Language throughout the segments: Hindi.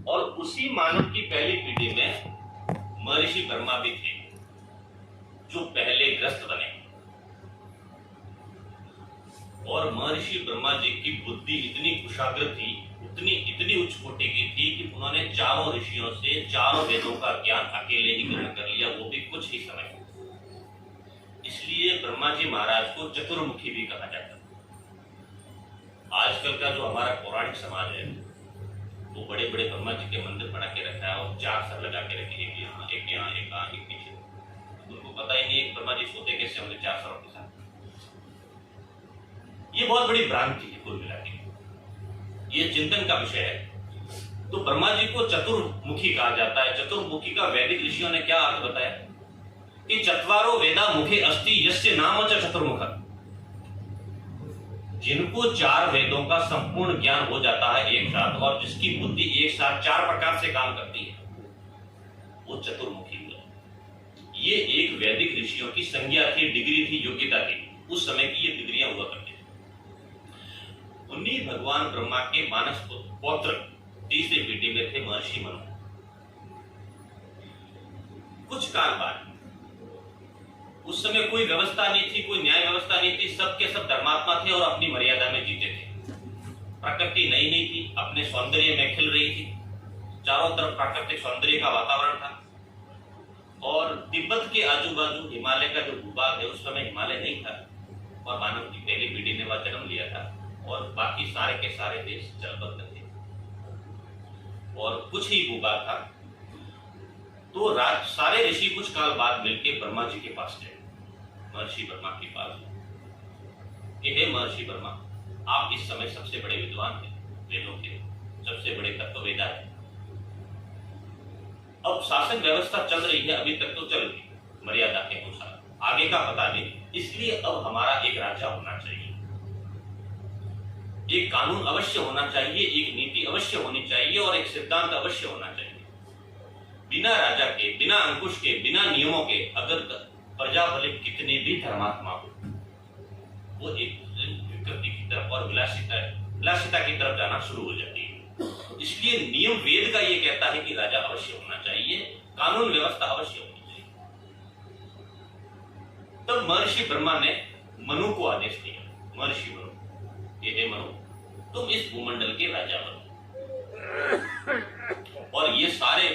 और उसी मानव की पहली पीढ़ी में महर्षि ब्रह्मा भी थे, जो पहले ग्रस्त बने। और महर्षि ब्रह्मा जी की बुद्धि इतनी कुशाग्र थी, इतनी उच्च कोटि की थी कि उन्होंने चारों ऋषियों से चारों वेदों का ज्ञान अकेले ही ग्रहण कर लिया, वो भी कुछ ही समय। इसलिए ब्रह्मा जी महाराज को चतुर्मुखी भी कहा जाता है। आजकल का जो हमारा पौराणिक समाज है, वो बड़े बड़े ब्रह्मा जी के मंदिर बना के रखा है और चार सर लगा के रखे, एक यहाँ एक यहाँ एक यहाँ एक पीछे। उनको पता ही नहीं है ब्रह्मा जी सोते कैसे होंगे चार सरों के साथ। ये बहुत बड़ी भ्रांति है कुल मिला के, ये चिंतन का विषय है। तो ब्रह्मा जी को चतुर्मुखी कहा जाता है। चतुर्मुखी का वैदिक ऋषियों ने क्या अर्थ बताया कि चत्वारो वेदा मुखे अस्ति यस्य नाम च चतुर्मुख। जिनको चार वेदों का संपूर्ण ज्ञान हो जाता है एक साथ, और जिसकी बुद्धि एक साथ चार प्रकार से काम करती है, वो चतुर्मुखी हुआ। ये एक वैदिक ऋषियों की संज्ञा थी, डिग्री थी, योग्यता थी। उस समय की ये डिग्रियां हुआ करती थी। उन्हीं भगवान ब्रह्मा के मानस पौत्र तीसरी पीढ़ी में थे महर्षि मनु। कुछ काल बाद, उस समय कोई व्यवस्था नहीं थी, कोई न्याय व्यवस्था नहीं थी, सबके सब धर्मात्मा थे और अपनी मर्यादा में जीते थे। प्रकृति नई नहीं थी, अपने सौंदर्य में खिल रही थी, चारों तरफ प्राकृतिक सौंदर्य का वातावरण था। और तिब्बत के आजू बाजू हिमालय का जो भूभाग है, उस समय हिमालय नहीं था और मानव की पहली पीढ़ी ने वह जन्म लिया था, और बाकी सारे के सारे देश जलबद्ध थे और कुछ ही भूभाग था। तो सारे ऋषि कुछ काल बाद मिलकर ब्रह्मा जी के पास गए, महर्षि ब्रह्मा के पास। हे महर्षि ब्रह्मा, आप इस समय सबसे बड़े विद्वान हैं, वेदों के सबसे बड़े तत्ववेदा हैं। अब शासन व्यवस्था चल रही है, अभी तक तो चल रही मर्यादा के अनुसार, आगे का पता नहीं। इसलिए अब हमारा एक राजा होना चाहिए, एक कानून अवश्य होना चाहिए, एक नीति अवश्य होनी चाहिए और एक सिद्धांत अवश्य होना चाहिए। बिना राजा के, बिना अंकुश के, बिना नियमों के अगर प्रजा भले कितने भी धर्मात्मा हो, वो एक विकृति की तरफ और विलासिता की तरफ जाना शुरू हो जाती है। इसलिए नियम वेद का ये कहता है कि राजा अवश्य होना चाहिए, कानून व्यवस्था अवश्य होनी चाहिए। तब महर्षि ब्रह्मा ने मनु को आदेश दिया, महर्षि मनु, हे मनु, तुम इस भूमंडल के राजा बनो, और ये सारे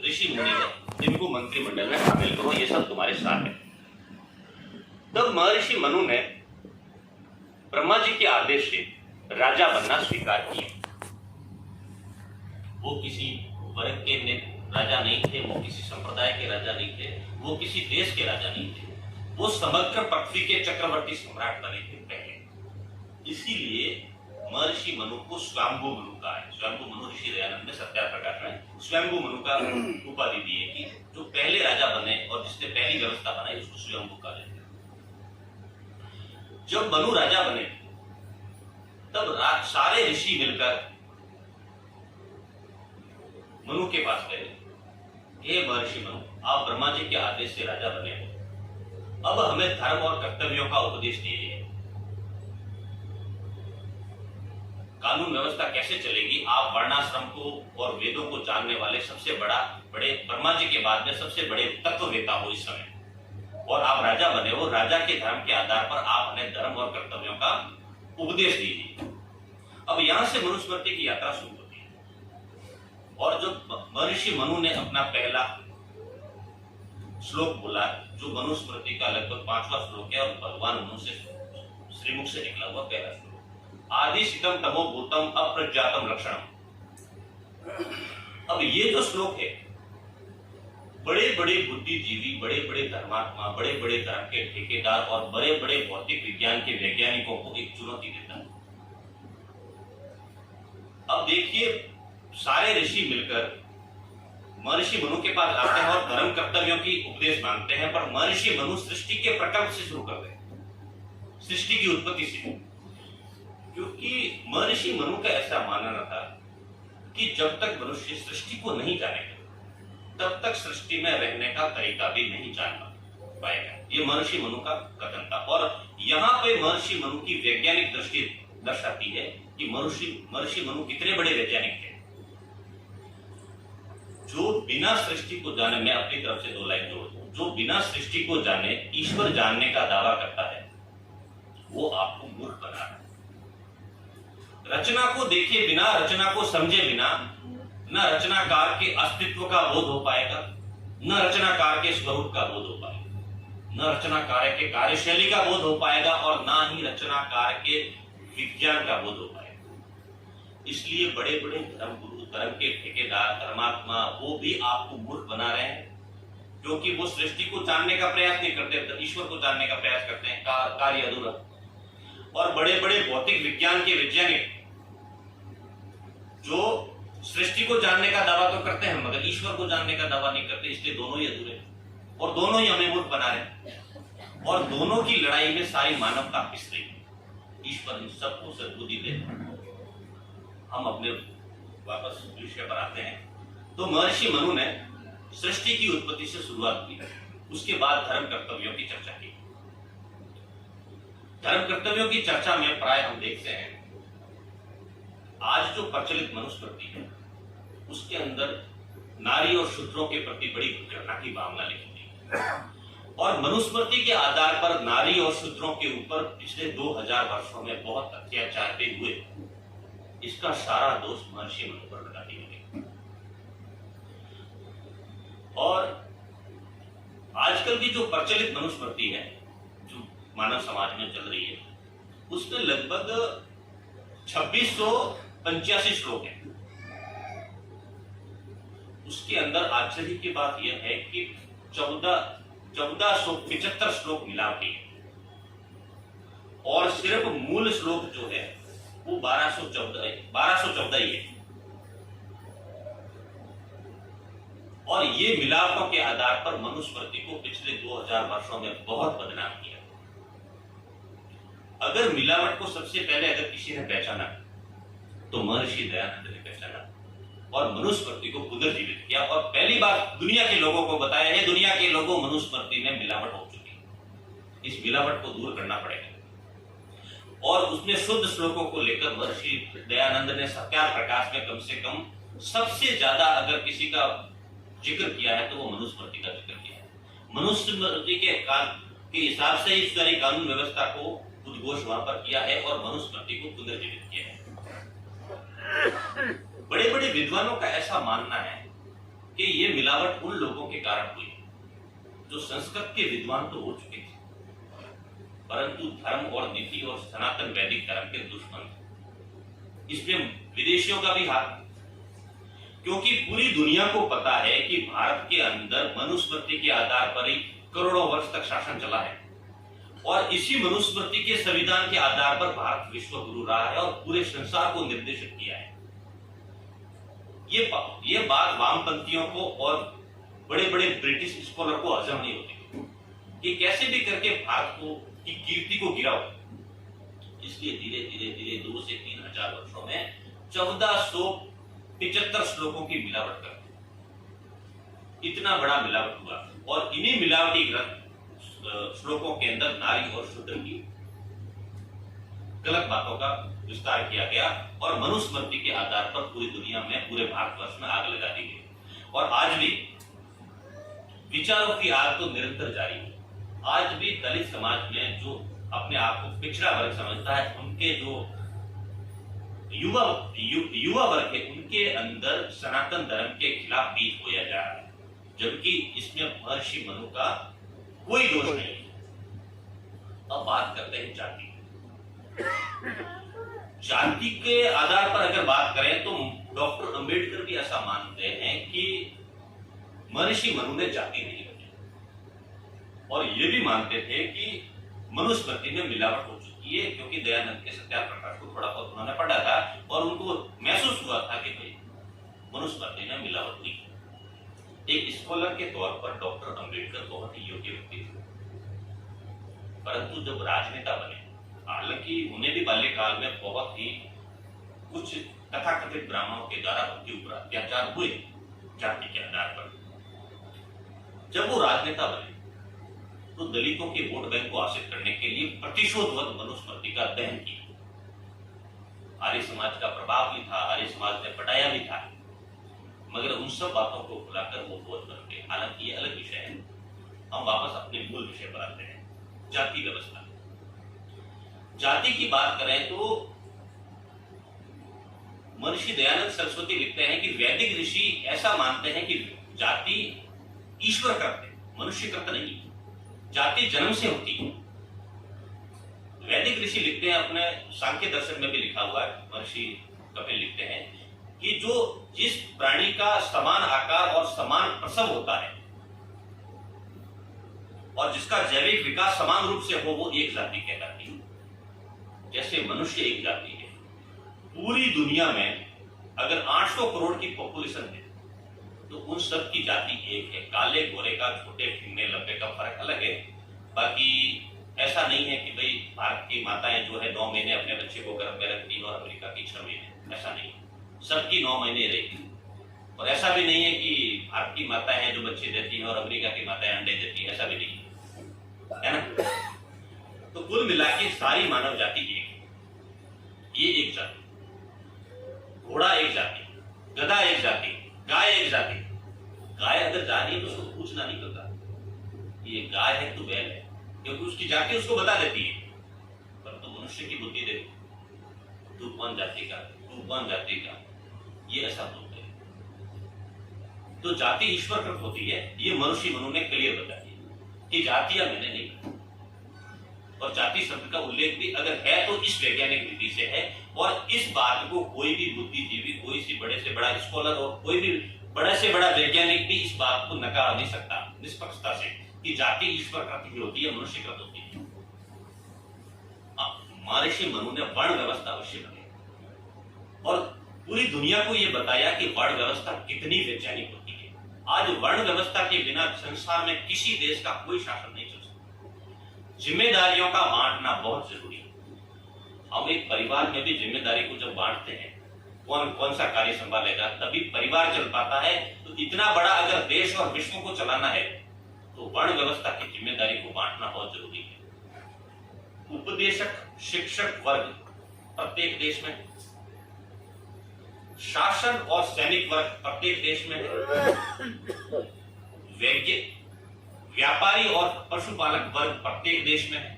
ऋषि मुनि हैं जिनको मंत्रिमंडल में शामिल करो, ये सब तुम्हारे साथ है। तब महर्षि मनु ने ब्रह्मा जी के आदेश से राजा बनना स्वीकार किया। वो किसी वर्ग के राजा नहीं थे, वो किसी संप्रदाय के राजा नहीं थे, वो किसी देश के राजा नहीं थे, वो समग्र पृथ्वी के चक्रवर्ती सम्राट बने थे पहले। इसीलिए महर्षि मनु को स्वयंभू मनु कहा है। स्वयंभू मनु ऋषि दयानंद ने सत्यार्थ प्रकाश में स्वयंभू मनु का उपाधि दी है कि जो पहले राजा बने और जिसने पहली व्यवस्था बनाई उसको स्वयंभू कहा जाता है। जब मनु राजा बने तब सारे ऋषि मिलकर मनु के पास गए, हे महर्षि मनु, आप ब्रह्मा जी के आदेश से राजा बने हो, अब हमें धर्म और कर्तव्यों का उपदेश दीजिए। कानून व्यवस्था कैसे चलेगी? आप वर्णाश्रम को और वेदों को जानने वाले सबसे बड़े ब्रह्मा जी के बाद में सबसे बड़े तत्ववेता हो इस समय, और आप राजा बने हो, राजा के धर्म के आधार पर आप हमें धर्म और कर्तव्यों का उपदेश दीजिए। अब यहां से मनुस्मृति की यात्रा शुरू होती है, और जो महर्षि मनु ने अपना पहला श्लोक बोला, जो मनुस्मृति का लगभग 5वां श्लोक है और भगवान मनु से श्रीमुख से निकला हुआ पहला श्लोक, आदि शितम तमो भूतम अप्रज्ञातम लक्षणम। अब ये जो श्लोक है, बड़े बड़े बुद्धिजीवी, बड़े बड़े धर्मात्मा, बड़े बड़े धर्म के ठेकेदार और बड़े बड़े भौतिक विज्ञान के वैज्ञानिकों को एक चुनौती देता है। अब देखिए, सारे ऋषि मिलकर महर्षि मनु के पास आते हैं और धर्म कर्तव्यों की उपदेश मांगते हैं, पर महर्षि मनु सृष्टि के प्रकल्प से शुरू करते हैं, सृष्टि की उत्पत्ति से। क्योंकि महर्षि मनु का ऐसा मानना था कि जब तक मनुष्य सृष्टि को नहीं जानेगा तब तक सृष्टि में रहने का तरीका भी नहीं जान पाएगा। ये महर्षि मनु का कथन था, और यहाँ पे महर्षि मनु की वैज्ञानिक दृष्टि दर्शाती है कि महर्षि मनु कितने बड़े वैज्ञानिक थे। जो बिना सृष्टि को जाने, मैं अपनी तरफ से 2 लाइन जोड़ दूं, जो बिना सृष्टि को जाने ईश्वर जानने का दावा करता है वो आपको मूर्ख बना रहा है। रचना को देखे बिना, रचना को समझे बिना न रचनाकार के अस्तित्व का बोध हो पाएगा, न रचनाकार के स्वरूप का बोध हो पाएगा, न रचनाकार के कार्यशैली का बोध हो पाएगा और ना ही रचनाकार के विज्ञान का बोध हो पाएगा। इसलिए बड़े बड़े धर्मगुरु, धर्म के ठेकेदार, धर्मात्मा, वो भी आपको मूर्ख बना रहे हैं, क्योंकि वो सृष्टि को जानने का प्रयास नहीं करते, ईश्वर को जानने का प्रयास करते हैं, कार्य अधूरा। और बड़े बड़े भौतिक विज्ञान के वैज्ञानिक जो सृष्टि को जानने का दावा तो करते हैं मगर ईश्वर को जानने का दावा नहीं करते, इसलिए दोनों ही अधूरे और दोनों ही हमें मूर्ख बना रहे हैं। और दोनों की लड़ाई में सारी मानवता पिस रही है। ईश्वर इन सबको सद्बुद्धि दे। हम अपने वापस विषय पर आते हैं। तो महर्षि मनु ने सृष्टि की उत्पत्ति से शुरुआत की, उसके बाद धर्म कर्तव्यों की चर्चा की। धर्म कर्तव्यों की चर्चा में प्राय हम देखते हैं आज जो प्रचलित मनुस्मृति है उसके अंदर नारी और शूद्रों के प्रति बड़ी घृणा की भावना लिखी गई और मनुस्मृति के आधार पर नारी और शूद्रों के ऊपर पिछले 2000 वर्षों में बहुत अत्याचार भी हुए। इसका सारा दोष महर्षि मनु पर लगा दिया गया। और आजकल की जो प्रचलित मनुस्मृति है जो मानव समाज में चल रही है उसमें लगभग 2685 श्लोक है। उसके अंदर आश्चर्य की बात यह है कि 1475 श्लोक मिलावटी है और सिर्फ मूल श्लोक जो है वो 1214 ही है। और ये मिलावटों के आधार पर मनुस्मृति को पिछले 2000 वर्षों में बहुत बदनाम किया। अगर मिलावट को सबसे पहले अगर किसी ने पहचाना तो महर्षि दयानंद ने पहचाना और मनुस्मृति को पुनर्जीवित किया और पहली बार दुनिया के लोगों को बताया है, दुनिया के लोगों, मनुस्मृति में मिलावट हो चुकी है, इस मिलावट को दूर करना पड़ेगा। और उसमें शुद्ध श्लोकों को लेकर महर्षि दयानंद ने सत्यार प्रकाश में कम से कम सबसे ज्यादा अगर किसी का जिक्र किया है तो वो मनुस्मृति का जिक्र किया है। मनुस्मृति के काल के हिसाब से इस सारी कानून व्यवस्था को उद्घोष वहां पर किया है और मनुस्मृति को पुनर्जीवित किया है। बड़े बड़े विद्वानों का ऐसा मानना है कि ये मिलावट उन लोगों के कारण हुई जो संस्कृत के विद्वान तो हो चुके थे परंतु धर्म और नीति और सनातन वैदिक धर्म के दुश्मन थे। इसमें विदेशियों का भी हाथ, क्योंकि पूरी दुनिया को पता है कि भारत के अंदर मनुस्मृति के आधार पर ही करोड़ों वर्ष तक शासन चला है और इसी मनुस्मृति के संविधान के आधार पर भारत विश्व गुरु रहा है और पूरे संसार को निर्देशित किया है। ये बात वामपंथियों को और बड़े बड़े ब्रिटिश स्कॉलर को हजम नहीं होती कि कैसे भी करके भारत को की कीर्ति को गिराओ। इसलिए धीरे धीरे धीरे 2 से 3 हजार वर्षों में 1475 श्लोकों की मिलावट कर इतना बड़ा मिलावट हुआ और इन्हीं मिलावटी ग्रंथ श्लोकों के अंदर नारी और शूद्र की गलत बातों का विस्तार किया गया और मनुस्मृति के आधार पर पूरी दुनिया में, पूरे भारतवर्ष में आग लगा दी गई। और आज भी विचारों की आग तो निरंतर जारी है। आज भी दलित समाज में जो अपने आप को पिछड़ा वर्ग समझता है उनके जो युवा वर्ग है उनके अंदर सनातन धर्म के खिलाफ बीज बोया जा रहा है, जबकि इसमें महर्षि मनु का कोई दोष नहीं है। अब बात करते हैं जाति। जाति के आधार पर अगर बात करें तो डॉक्टर अंबेडकर भी ऐसा मानते हैं कि महर्षि मनु ने जाति नहीं बनाई और ये भी मानते थे कि मनुस्मृति में मिलावट हो चुकी है, क्योंकि दयानंद के सत्यार प्रकाश को थोड़ा बहुत उन्होंने पढ़ा था और उनको महसूस हुआ था कि भाई मनुस्मृति में मिलावट हुई। एक स्कॉलर के तौर पर डॉक्टर अंबेडकर बहुत ही योग्य व्यक्ति थे, परंतु जब राजनेता बने, हालांकि उन्हें भी बाल्यकाल में बहुत ही कुछ तथाकथित ब्राह्मणों के द्वारा उनके ऊपर अत्याचार हुए जाति के आधार पर। जब वो राजनेता बने तो दलितों के वोट बैंक को हासिल करने के लिए प्रतिशोधवत मनुस्मृति का दहन किया। आर्य समाज का प्रभाव भी था, आर्य समाज ने पढ़ाया भी था। मगर उन सब बातों को भुलाकर वो बोझ बन गए। हालांकि ये अलग विषय है। हम वापस अपने मूल विषय पर आते हैं, जाति व्यवस्था। जाति की बात करें तो महर्षि दयानंद सरस्वती लिखते हैं कि वैदिक ऋषि ऐसा मानते हैं कि जाति ईश्वर करते, मनुष्य करता नहीं, जाति जन्म से होती है। वैदिक ऋषि लिखते हैं, अपने सांख्य दर्शन में भी लिखा हुआ है, महर्षि कपिल लिखते हैं कि जो जिस प्राणी का समान आकार और समान प्रसव होता है और जिसका जैविक विकास समान रूप से हो, वो एक जाति कहलाती है। जैसे मनुष्य एक जाति है। पूरी दुनिया में अगर 800 करोड़ की पॉपुलेशन है तो उन सब की जाति एक है। काले गोरे का, छोटे फिरने लंबे का फर्क अलग है। बाकी ऐसा नहीं है कि भाई भारत की माताएं जो है 9 महीने अपने बच्चे को गर्भ में रखती हैं और अमेरिका की 6 महीने, ऐसा नहीं। सबकी 9 महीने रहेगी। और ऐसा भी नहीं है कि भारत की माताएं हैं जो बच्चे देती हैं और अमेरिका की माताएं अंडे देती हैं, ऐसा भी नहीं है ना। तो कुल मिला के सारी मानव जाति एक है। ये एक जाति, घोड़ा एक जाति, गधा एक जाति, गाय एक जाति। गाय अगर जा रही है तो उसको पूछना नहीं पड़ता ये गाय है तो बैल है, क्योंकि उसकी जाति उसको बता देती है। पर तो मनुष्य की बुद्धि देखो, तू कौन जाति का, तू कौन जाति का, ये ऐसा बोलते हैं। तो जाति ईश्वर कृत होती है, ये मनुष्य मनु ने क्लियर बता दिया कि जातियां मैंने नहीं। और जाति शब्द का उल्लेख भी अगर है तो इस वैज्ञानिक विधि से है। और इस बात को कोई भी बुद्धिजीवी, कोई सी बड़े से बड़ा स्कॉलर और कोई भी बड़े से बड़ा वैज्ञानिक भी इस बात को नकार नहीं सकता निष्पक्षता से कि जाति ईश्वर कृत होती है, मनुष्य कृत होती है। महर्षि मनु ने वर्ण व्यवस्था अवश्य बनाई और पूरी दुनिया को यह बताया कि वर्ण व्यवस्था कितनी वैज्ञानिक होती है। आज वर्ण व्यवस्था के बिना संसार में किसी देश का कोई शासन नहीं चल सकता। जिम्मेदारियों का बांटना बहुत जरूरी है। हम एक परिवार में भी जिम्मेदारी को जब बांटते हैं, कौन कौन सा कार्य संभालेगा, तभी परिवार चल पाता है। तो इतना बड़ा अगर देश और विश्व को चलाना है तो वर्ण व्यवस्था की जिम्मेदारी को बांटना बहुत जरूरी है। उपदेशक शिक्षक वर्ग प्रत्येक देश में, शासन और सैनिक वर्ग प्रत्येक देश में, व्यापारी और पशुपालक वर्ग प्रत्येक देश में है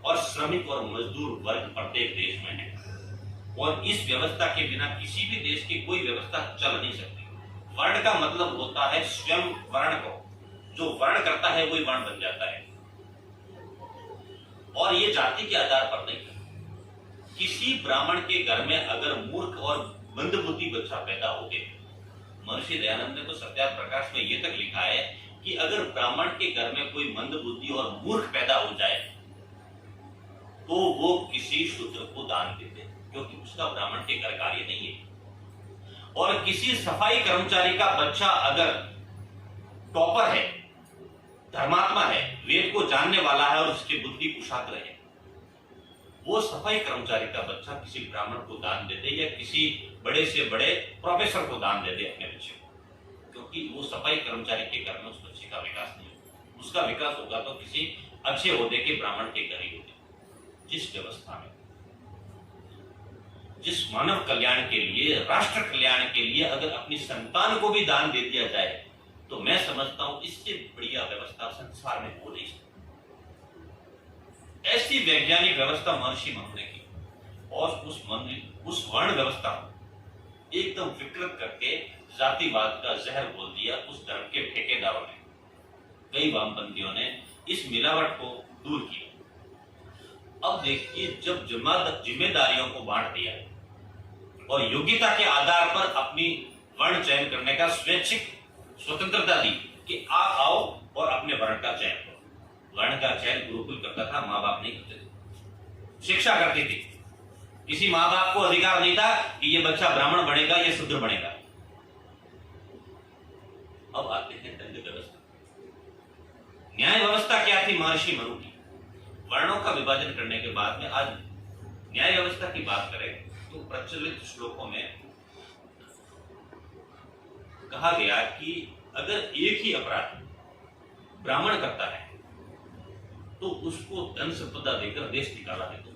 और श्रमिक और मजदूर वर्ग प्रत्येक देश में है। और इस व्यवस्था के बिना किसी भी देश की कोई व्यवस्था चल नहीं सकती। वर्ण का मतलब होता है स्वयं वर्ण को, जो वर्ण करता है वही वर्ण बन जाता है। और ये जाति के आधार पर नहीं। किसी ब्राह्मण के घर में अगर मूर्ख और मंदबुद्धि बच्चा पैदा हो गए, महर्षि दयानंद ने तो सत्यार्थ प्रकाश में ये तक लिखा है कि अगर ब्राह्मण के घर में कोई मंदबुद्धि और मूर्ख पैदा हो जाए तो वो किसी शूद्र को दान देते, क्योंकि उसका ब्राह्मण के घर कार्य नहीं है। और किसी सफाई कर्मचारी का बच्चा अगर टॉपर है, धर्मात्मा है, वेद को जानने वाला है और उसकी बुद्धि कुशाग्र है, वो सफाई कर्मचारी का बच्चा किसी ब्राह्मण को दान दे दे या किसी बड़े से बड़े प्रोफेसर को दान दे दे अपने बच्चे को, क्योंकि वो सफाई कर्मचारी के घर में उस बच्चे का विकास नहीं होगा। उसका विकास होगा तो किसी अच्छे ओहदे के ब्राह्मण के घर ही होगा। जिस व्यवस्था में, जिस मानव कल्याण के लिए, राष्ट्र कल्याण के लिए अगर अपनी संतान को भी दान दे दिया जाए तो मैं समझता हूं इससे बढ़िया व्यवस्था संसार में हो नहीं सकती। ऐसी वैज्ञानिक व्यवस्था महर्षि मनु ने की और उस वर्ण व्यवस्था को एकदम विकृत करके जातिवाद का जहर बोल दिया उस धर्म के ठेकेदारों ने। कई वामपंथियों ने इस मिलावट को दूर किया। अब देखिए, जब जिम्मेदारियों को बांट दिया और योग्यता के आधार पर अपनी वर्ण चयन करने का स्वैच्छिक स्वतंत्रता दी कि आप आओ और अपने वर्ण का चयन करो। वर्ण का चयन गुरुकुल करता था, माँ बाप नहीं करते थे, शिक्षा करती थी। किसी माँ बाप को अधिकार नहीं था कि ये बच्चा ब्राह्मण बनेगा, ये शूद्र बनेगा। अब आते हैं दंड व्यवस्था। न्याय व्यवस्था क्या थी महर्षि मनु की? वर्णों का विभाजन करने के बाद में आज न्याय व्यवस्था की बात करें तो प्रचलित श्लोकों में कहा गया कि अगर एक ही अपराध ब्राह्मण करता है तो उसको धन संपदा देकर देश निकाला देते,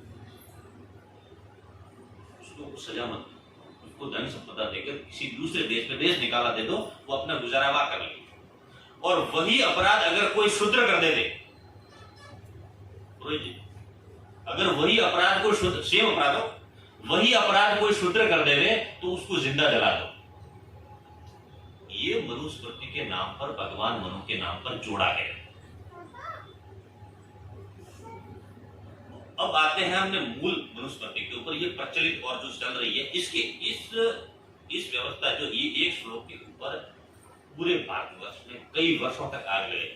उसको सजा मत, उसको धन संपदा देकर किसी दूसरे देश में देश निकाला दे दो, वो अपना गुजारा कर ले। और वही अपराध अगर कोई शूद्र कर दे, रोहित जी, अगर वही अपराध कोई शूद्र, सेम अपराध हो, वही अपराध कोई शूद्र कर दे तो उसको जिंदा जला दो। ये मनुस्मृति के नाम पर, भगवान मनु के नाम पर जोड़ा गया। अब आते हैं हमने मूल मनुस्मृति के ऊपर, ये प्रचलित और जो चल रही है, इसके इस व्यवस्था जो ये एक श्लोक के ऊपर पूरे भारतवर्ष में कई वर्षों तक आग लगे।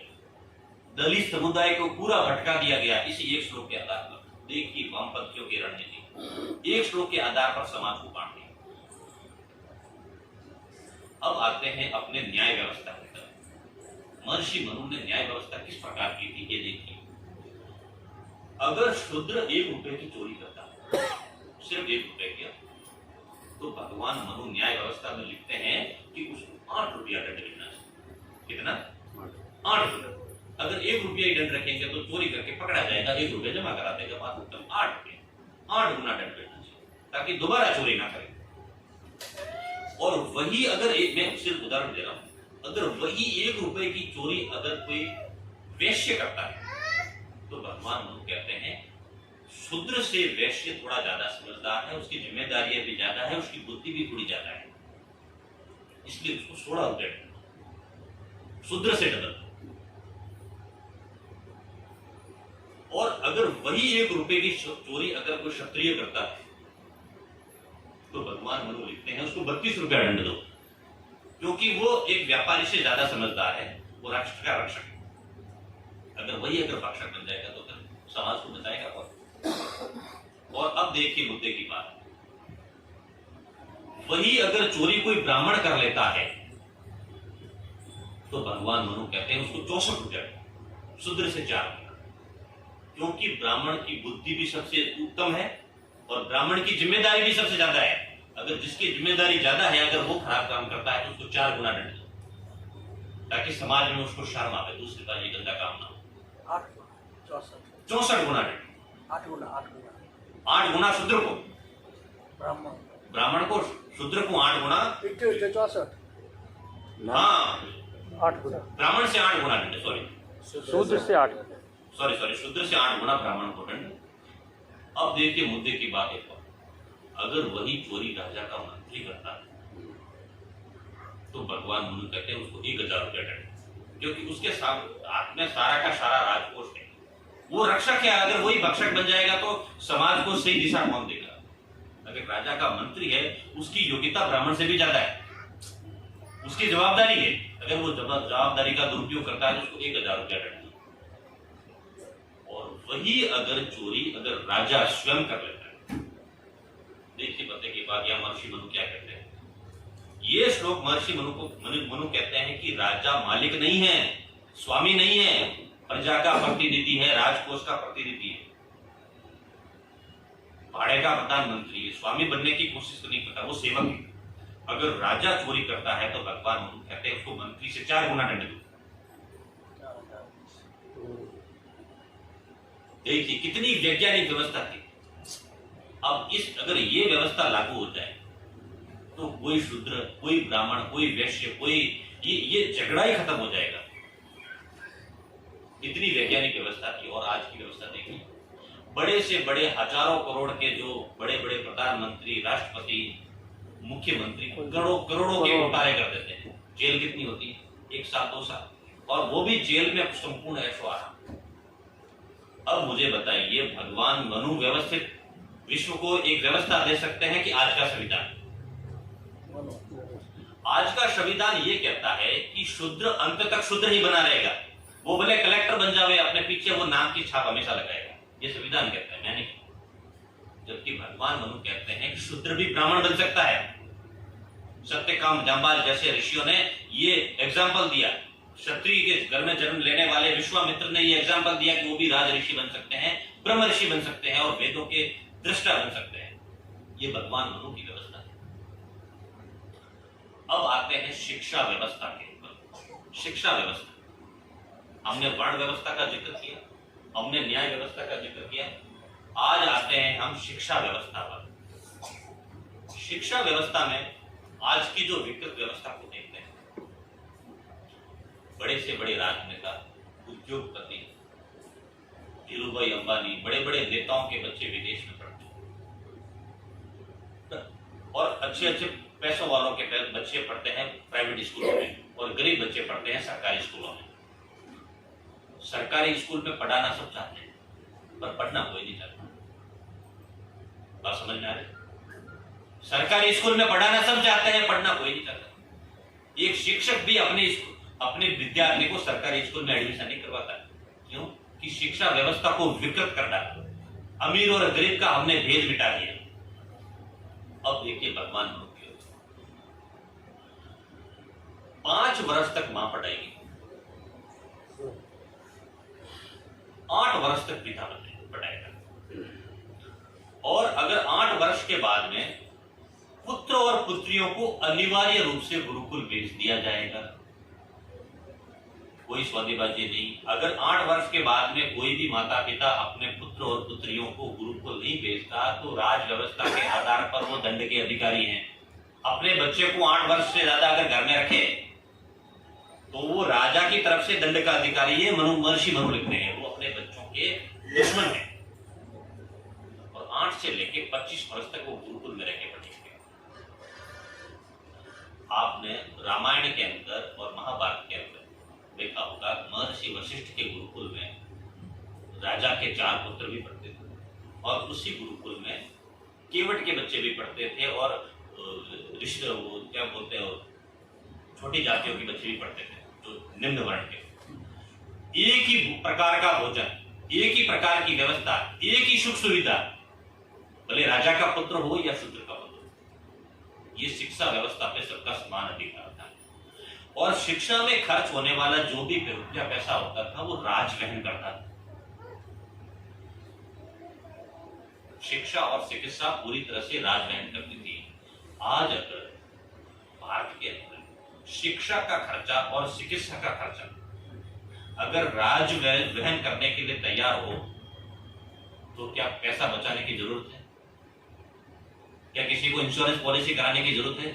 दलित समुदाय को पूरा भटका दिया गया इसी एक श्लोक के आधार पर। देखिए वामपंथियों की रणनीति, एक श्लोक के आधार पर समाज को बांट दिया। अब आते हैं अपने न्याय व्यवस्था की तरफ। महर्षि मनु ने न्याय व्यवस्था किस प्रकार की थी, ये देखिए। अगर शूद्र 1 रुपए की चोरी करता, सिर्फ 1 रुपए की, तो भगवान मनु न्याय व्यवस्था में लिखते हैं कि उसको 8 रुपया दंड देना चाहिए। कितना? 8 रुपया। अगर 1 रुपया ही दंड रखेंगे तो चोरी करके पकड़ा जाएगा, 1 रुपया जमा करा देगा, बात उत्तम। 8 रुपये, 8 गुना दंड देना चाहिए ताकि दोबारा चोरी ना करे। और वही अगर मैं सिर्फ उदाहरण दे रहा हूं, अगर वही 1 रुपए की चोरी अगर कोई वैश्य करता है तो भगवान मनु कहते हैं शूद्र से वैश्य थोड़ा ज्यादा समझदार है, उसकी जिम्मेदारियां भी ज्यादा है, उसकी बुद्धि भी थोड़ी ज्यादा है, इसलिए उसको 16 रुपए शूद्र से डबल। और अगर वही 1 रुपए की चोरी अगर कोई क्षत्रिय करता है तो भगवान मनु लिखते हैं उसको 32 रुपया दंड दो, क्योंकि वो एक व्यापारी से ज्यादा समझदार है, वो राष्ट्र का रक्षक है। अगर वही अगर भक्षक बन जाएगा तो फिर समाज को बचाएगा कौन? और अब देखिए मुद्दे की बात, वही अगर चोरी कोई ब्राह्मण कर लेता है तो भगवान मनु कहते हैं उसको 64 रुपया, शूद्र से 4 रुपया, क्योंकि ब्राह्मण की बुद्धि भी सबसे उत्तम है और ब्राह्मण की जिम्मेदारी भी सबसे ज्यादा है। अगर जिसकी जिम्मेदारी ज्यादा है अगर वो खराब काम करता है तो उसको 4 गुना दंड दो, ताकि समाज में उसको शर्म आवे, दूसरी बार ये गंदा काम ना हो। 64 गुना दंड, 8 गुना शूद्र को, ब्राह्मण को, शूद्र को 8 गुना, 64, हाँ 8 गुना ब्राह्मण से 8 गुना दंड, शूद्र से 8, सॉरी शूद्र से 8 गुना ब्राह्मण को दंड। अब देखिए मुद्दे की बात एक और, अगर वही चोरी राजा का मंत्री करता है तो भगवान मनु कहते हैं उसको 1000 रुपया दंड, क्योंकि उसके हाथ में सारा का सारा राजकोष है, वो रक्षक है। अगर वही भक्षक बन जाएगा तो समाज को सही दिशा कौन देगा? अगर राजा का मंत्री है उसकी योग्यता ब्राह्मण से भी ज्यादा है, उसकी जवाबदारी है, अगर वो जवाबदारी का दुरुपयोग करता है तो उसको 1000 रुपया दंड। और वही अगर चोरी अगर राजा स्वयं कर लेता है, देखिए पते की बात, या महर्षि मनु क्या कहते हैं, ये श्लोक महर्षि मनु कहते हैं कि राजा मालिक नहीं है, स्वामी नहीं है, प्रजा का प्रतिनिधि है, राजकोष का प्रतिनिधि है, भाड़े का प्रधानमंत्री है, स्वामी बनने की कोशिश तो नहीं करता, वो सेवक है। अगर राजा चोरी करता है तो भगवान मनु कहते हैं उसको मंत्री से 4 गुना दंड दो। देखिए कितनी वैज्ञानिक व्यवस्था थी। अब इस अगर ये व्यवस्था लागू हो जाए तो कोई शूद्र, कोई ब्राह्मण, कोई वैश्य, कोई ये झगड़ा ही खत्म हो जाएगा। इतनी वैज्ञानिक व्यवस्था थी। और आज की व्यवस्था देखिए, बड़े से बड़े हजारों करोड़ के जो बड़े बड़े प्रधानमंत्री, राष्ट्रपति, मुख्यमंत्री करोड़ों के घोटाले कर देते हैं। जेल कितनी होती है? 1 साल 2 साल, और वो भी जेल में संपूर्ण ऐशो आराम। अब मुझे बताइए, भगवान मनु व्यवस्थित विश्व को एक व्यवस्था दे सकते हैं कि आज का संविधान, आज का संविधान ये कहता है कि शूद्र अंत तक शूद्र ही बना रहेगा, वो भले कलेक्टर बन जावे, अपने पीछे वो नाम की छाप हमेशा लगाएगा, ये संविधान कहता है, मैंने। जबकि भगवान मनु कहते हैं कि शूद्र भी ब्राह्मण बन सकता है। सत्यकाम जांबाल जैसे ऋषियों ने ये एग्जाम्पल दिया, क्षत्रिय के घर में जन्म लेने वाले विश्वामित्र ने ये एग्जाम्पल दिया कि वो भी राज ऋषि बन सकते हैं, ब्रह्म ऋषि बन सकते हैं और वेदों के दृष्टा बन सकते हैं। ये भगवान मनु की व्यवस्था है। अब आते हैं शिक्षा व्यवस्था के ऊपर। शिक्षा व्यवस्था, हमने वर्ण व्यवस्था का जिक्र किया, हमने न्याय व्यवस्था का जिक्र किया, आज आते हैं हम शिक्षा व्यवस्था पर। शिक्षा व्यवस्था में आज की जो विकृत व्यवस्था को देखते हैं, बड़े से बड़े राजनेता, उद्योगपति, धीरूभाई अंबानी, बड़े बड़े नेताओं के बच्चे विदेश में पढ़ते हैं और अच्छे अच्छे पैसों वालों के बच्चे पढ़ते हैं प्राइवेट स्कूलों में और गरीब बच्चे पढ़ते हैं सरकारी स्कूलों में। सरकारी स्कूल में पढ़ाना सब चाहते हैं पर पढ़ना कोई नहीं चाहता। बात समझ में आ रही? सरकारी स्कूल में पढ़ाना सब चाहते हैं, पढ़ना कोई नहीं चाहता। एक शिक्षक भी अपने विद्यार्थी को सरकारी स्कूल में एडमिशन नहीं करवाता। क्यों? कि शिक्षा व्यवस्था को विकृत कर डाला, अमीर और गरीब का हमने भेद मिटा दिया। अब देखिए भगवान मनुष्य 5 वर्ष तक मां पढ़ाएगी, 8 वर्ष तक पिता पढ़ाएगा और अगर 8 वर्ष के बाद में पुत्र और पुत्रियों को अनिवार्य रूप से गुरुकुल भेज दिया जाएगा। कोई सौदेबाजी नहीं। अगर 8 वर्ष के बाद में कोई भी माता पिता अपने पुत्र और पुत्रियों को गुरुकुल नहीं भेजता तो राज व्यवस्था के आधार पर वो दंड के अधिकारी हैं। अपने बच्चे को 8 वर्ष से ज्यादा अगर घर में रखे तो वो राजा की तरफ से दंड का अधिकारी है। महर्षि मनु लिखते हैं वो अपने बच्चों के दुश्मन है और 8 से लेके 25 वर्ष तक वो गुरुकुल में रह के पढ़ेंगे। आपने रामायण के अंदर और महाभारत के अंदर देखा होगा, महर्षि वशिष्ठ के गुरुकुल में राजा के 4 पुत्र भी पढ़ते थे और उसी गुरुकुल में केवट के बच्चे भी पढ़ते थे और क्या बोलते हैं छोटी जातियों के बच्चे भी पढ़ते थे जो निम्न वर्ण के। एक ही प्रकार का भोजन, एक ही प्रकार की व्यवस्था, एक ही सुख सुविधा, भले राजा का पुत्र हो या शूद्र का पुत्र हो। ये शिक्षा व्यवस्था पे सबका समान अधिकार था और शिक्षा में खर्च होने वाला जो भी रुपया पैसा होता था वो राज वहन करता था। शिक्षा और चिकित्सा पूरी तरह से राज वहन करती थी। आज अगर भारत के अंदर शिक्षा का खर्चा और चिकित्सा का खर्चा अगर राज वहन करने के लिए तैयार हो तो क्या पैसा बचाने की जरूरत है? क्या किसी को इंश्योरेंस पॉलिसी कराने की जरूरत है?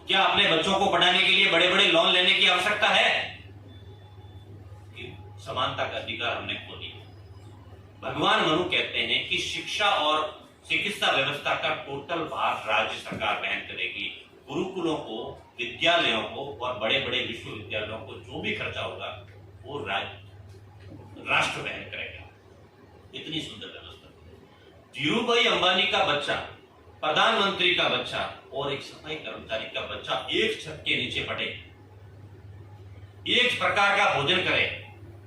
क्या अपने बच्चों को पढ़ाने के लिए बड़े बड़े लोन लेने की आवश्यकता है? कि समानता का अधिकार हमने खो दिया। भगवान मनु कहते हैं कि शिक्षा और चिकित्सा व्यवस्था का टोटल भार राज्य सरकार वहन करेगी। गुरुकुलों को, विद्यालयों को और बड़े बड़े विश्वविद्यालयों को जो भी खर्चा होगा वो राष्ट्र वहन करेगा। इतनी सुंदर व्यवस्था। धीरूभाई अंबानी का बच्चा, प्रधानमंत्री का बच्चा और एक सफाई कर्मचारी का बच्चा एक छत के नीचे पढ़े, एक प्रकार का भोजन करे,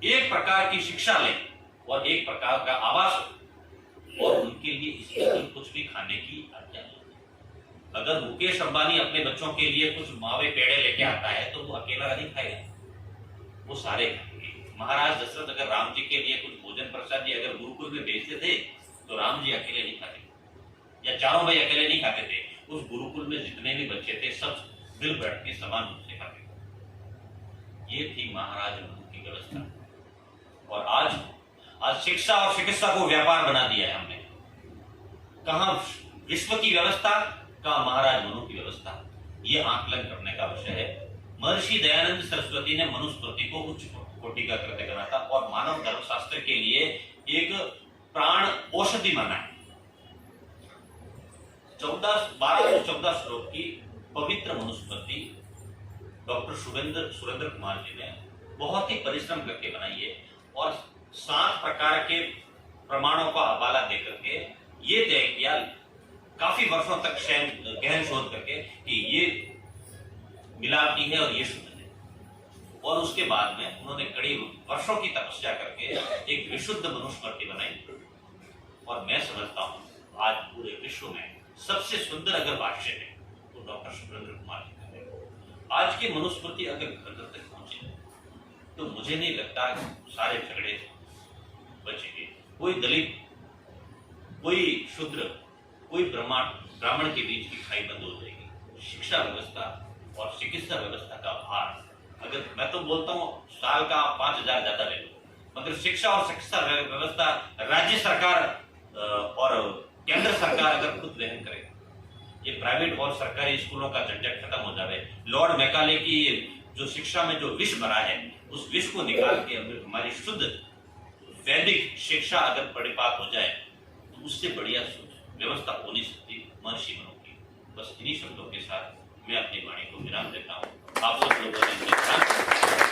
एक प्रकार की शिक्षा ले और एक प्रकार का आवास और उनके लिए इसके कुछ भी खाने की आज्ञा नहीं। अगर मुकेश अंबानी अपने बच्चों के लिए कुछ मावे पेड़े लेके आता है तो वो अकेला नहीं खाएगा, वो सारे खाएंगे। महाराज दशरथ अगर राम जी के लिए कुछ भोजन प्रसाद अगर गुरुकुल में भेजते थे तो राम जी अकेले नहीं खाते या चारों भाई अकेले नहीं खाते थे। उस गुरुकुल में जितने भी बच्चे थे सब मिल बैठ के समान रूप से खाते थे। ये थी महाराज मनु की व्यवस्था। और आज शिक्षा और चिकित्सा को व्यापार बना दिया है हमने। कहां विश्व की व्यवस्था, कहां महाराज मनु की व्यवस्था, ये आकलन करने का विषय है। महर्षि दयानंद सरस्वती ने मनुस्मृति को उच्च कोटि का कृत्य करा था और मानव धर्मशास्त्र के लिए एक प्राण औषधि माना है। 1214 श्लोक की पवित्र मनुस्मृति डॉक्टर सुरेंद्र कुमार जी ने बहुत ही परिश्रम करके बनाई है और 7 प्रकार के प्रमाणों का हवाला देकर के ये तय किया, काफी वर्षों तक गहन शोध करके कि ये मिलावटी है और ये शुद्ध है। और उसके बाद में उन्होंने कड़ी वर्षों की तपस्या करके एक विशुद्ध मनुस्मृति बनाई। और मैं समझता हूं आज पूरे विश्व में सबसे सुंदर अगर भाष्य है तो डॉक्टर सुरेंद्र कुमार जी का है। आज की मनुस्मृति अगर घर घर तक पहुंचे तो मुझे नहीं लगता सारे झगड़े बचेंगे। कोई दलित, कोई शूद्र, कोई ब्राह्मण के बीच की खाई बंद हो जाएगी। शिक्षा व्यवस्था और चिकित्सा व्यवस्था का भार, अगर मैं तो बोलता हूं साल का 5,000 ज्यादा ले लो, मगर शिक्षा और चिकित्सा व्यवस्था राज्य सरकार और केंद्र सरकार अगर खुद वहन करे ये प्राइवेट और सरकारी स्कूलों का झंझट खत्म हो जाए। लॉर्ड मैकाले की जो शिक्षा में जो विष भरा है, उस विष को निकाल के अगर हमारी शुद्ध वैदिक शिक्षा अगर परिपात हो जाए तो उससे बढ़िया व्यवस्था हो नहीं सकती महर्षि मनु की। बस इन्हीं शब्दों के साथ मैं अपनी वाणी को विराम देता हूँ। आप सब लोगों ने